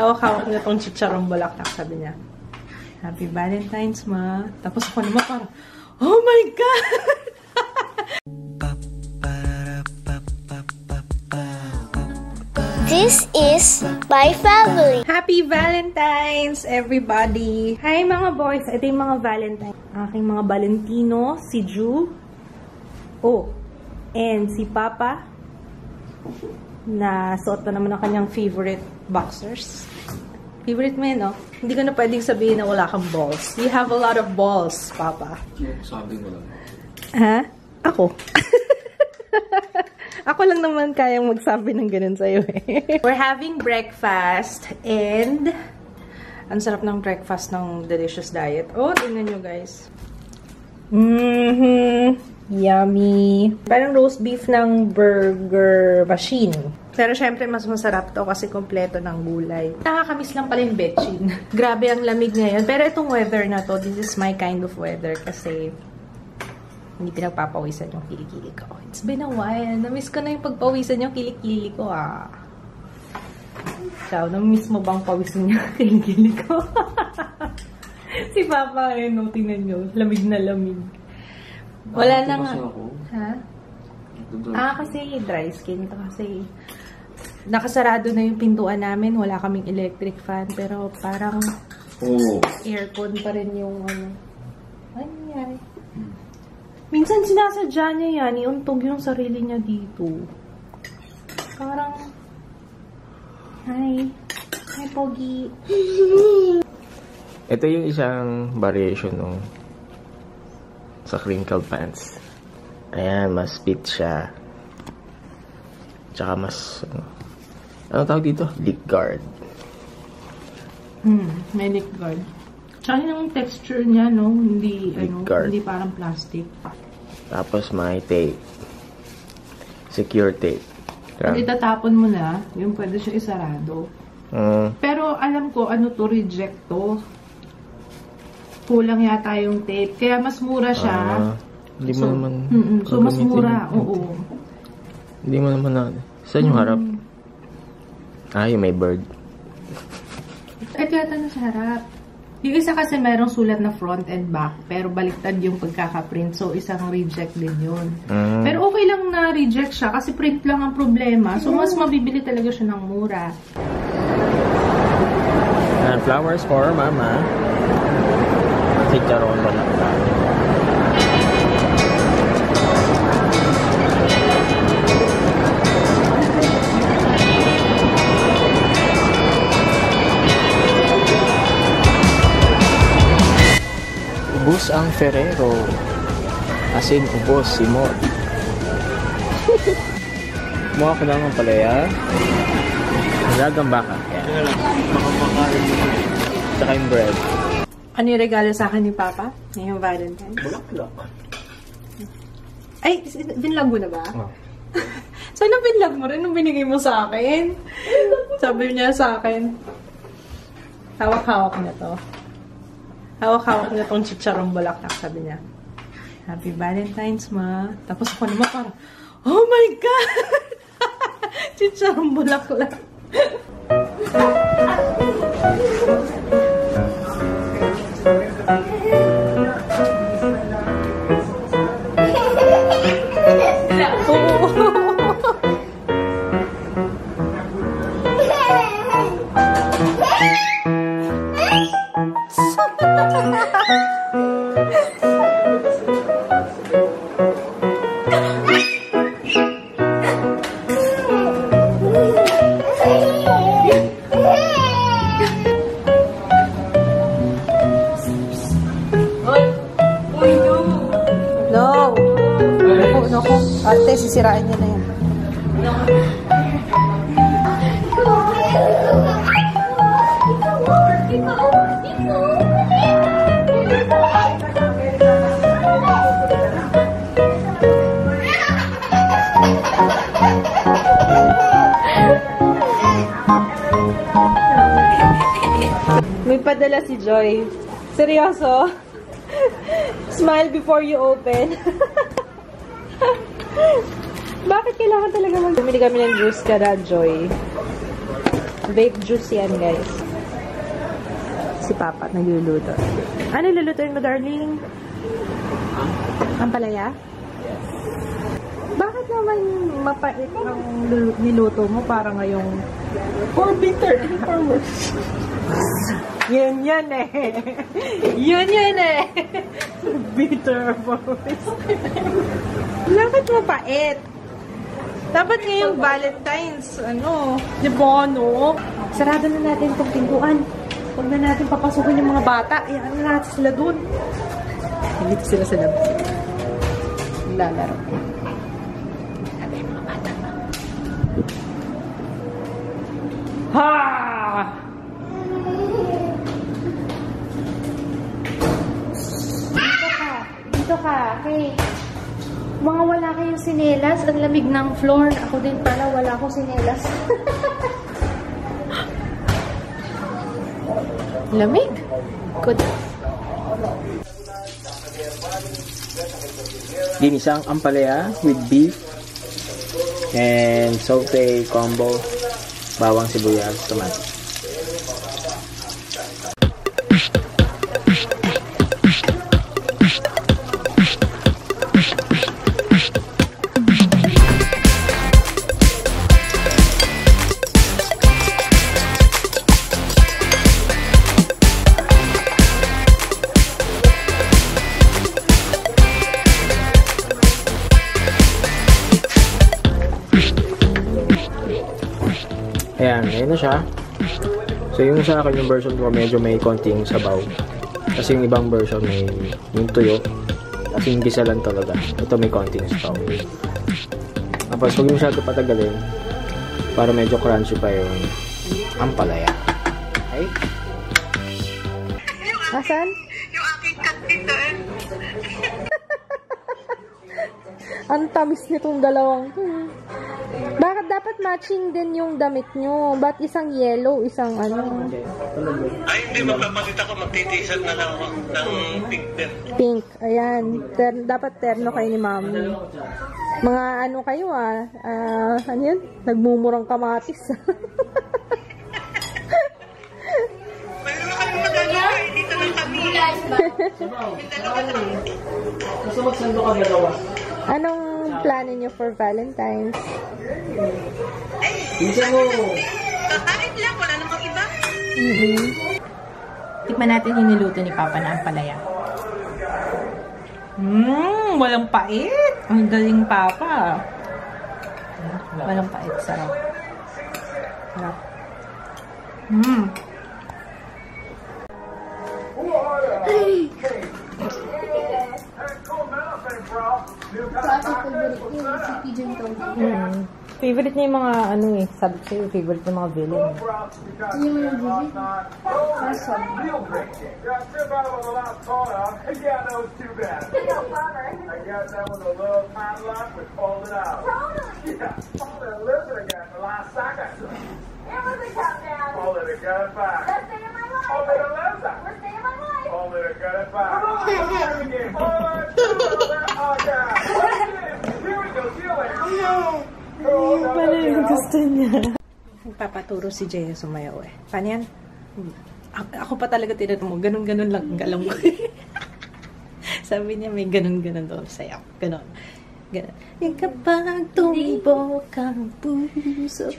Hawak-hawak niya tong chicharong bulaklak, sabi niya. Happy Valentine's, ma. Tapos ako naman parang, oh my God! This is my family. Happy Valentine's, everybody! Hi mga boys! Ito yung mga Valentine. Aking mga Valentino, si Ju. Oh, and si Papa. Na suot na naman ang kanyang favorite boxers. Favorite mo yun, no? Hindi ko na pwedeng sabihin na wala kang balls. You have a lot of balls, Papa. Sabi mo lang. Ha? Ako? Ako lang naman kayang magsabi ng ganun sa'yo eh. We're having breakfast and ang sarap ng breakfast ng Delicious Diet. Oh, tingnan nyo guys. Yummy. Parang roast beef ng burger machine. Pero syempre, mas masarap to kasi kompleto ng gulay. Nakakamiss lang pala yung betchin. Grabe ang lamig ngayon. Pero itong weather na to, this is my kind of weather kasi hindi pinagpapawisan yung kilikili ko. It's been a while. Namiss ko na yung pagpawisan yung kilikili ko, ah. Ikaw, namiss mo bang pawisan yung kilikili ko? Si Papa, no, tingnan nyo. Lamig na lamig. Wala na nga. Ha? Kasi dry skin to kasi nakasarado na yung pintuan namin. Wala kaming electric fan. Pero parang aircon pa rin yung ano. Ano nangyari? Minsan sinasadya niya yan. Iuntog yung sarili niya dito. Parang Hi. Hi, Pogi. Ito yung isang variation ng sa crinkle pants. Ayan, mas fit siya. Tsaka mas ano tawag dito? Leak guard. May leak guard. Tsaka yung texture niya, no? Hindi, hindi parang plastic. Tapos may tape. Secure tape. Pag itatapon mo na, yung pwede siya isarado. Pero alam ko, ano to, reject to. Kulang yata yung tape. Kaya mas mura siya. Hindi mo naman... So, mas mura. Oo. Hindi mo naman na... Saan yung harap? Yung may bird. Ito yata na sa harap. Yung isa kasi merong sulat na front and back. Pero baliktad yung pagkakaprint. So, isang reject din yun. Pero okay lang na reject siya. Kasi print lang ang problema. So, mas mabibili talaga siya ng mura. And flowers for Mama. Chicharon bulaklak. Ubus ang Ferrero. Asin ubos si Mod. Kumuha ko naman pala yan. Nagagamba ka. Tsaka yung bread. Ano yung regalo sa akin ni Papa? Ngayong Valentine's? Bulaklak. Ay, binlog mo na ba? Sana binlog mo rin nung binigay mo sa akin. Sabi niya sa akin, hawak-hawak na to. Hawak-hawak na tong chicharong bulaklak, sabi niya. Happy Valentine's, ma. Tapos ako naman parang, oh my God! Chicharong bulaklak. Naku, ate, sisirain niya na yan. May padala si Joy. Seryoso? Smile before you open. Bakit kailangan talaga bumili kami ng juice kada Joy? Vape juice yan, guys. Si Papa nagluluto. Ano lulutuin mo, darling? Ampalaya? Yes. Bakit naman mapait ang niluto mo para ngayong For bitter and for worse. Yun eh. Yun eh. Bitter voice. Bakit mapait? Dapat ngayong Valentine's, di ba, no? Sarado na natin itong pintuan. Huwag na natin papasukin yung mga bata. Iyan na natin sila dun. Dito sila sa labas. Lalaro. Sabi yung mga bata na. Ha! Dito ka. Okay. Mga wala kayong sinelas. Ang lamig ng floor. Ako din pala, wala akong sinelas. Lamig. Good. Ginisang ampalaya with beef and saute combo, bawang, sibuyas, tomato. Ayan, ayun na siya. So, yung sa akin, yung version ko, medyo may konting sabaw. Kasi yung ibang version, may yung tuyo. Kasi yung gisa lang talaga. Ito may konting sabaw. Tapos, huwag yung masyado patagalin. Para medyo crunchy pa yung ampalaya. Okay? Asan? Yung aking kaktitan. Ang tamis nitong dalawang to. Bakit dapat matching din yung damit nyo? Ba't isang yellow, isang ano? Ay, hindi magpapalit ako. Magtitisan na lang ako ng pink din. Pink. Ayan. Dapat terno kayo ni Mami. Mga ano kayo ano yun? Nagmumurang kamatis. Mayroon kami magagawa. Dito lang kami. Basta magsando ka dalawa. Anong plano nyo for Valentine's? Pinsan mo! Kakain lang. Wala namang iba. Tikman natin yung niluto ni Papa na ampalaya. Walang pait. Ang galing, Papa. Walang pait. Sarap. Sarap. Favorite niya yung mga sabi ko sa'yo, favorite yung mga villain. Yung mga villain? Awesome. Paano yung gusto niya? Nagpapaturo si Jaya sumayaw eh. Paano yan? Ako pa talaga tinanong mo, ganun-ganun lang ang galang ko. Sabi niya may ganun-ganun doon sayaw. Ganun. Ganun. Yung kapag tumibok ang puso.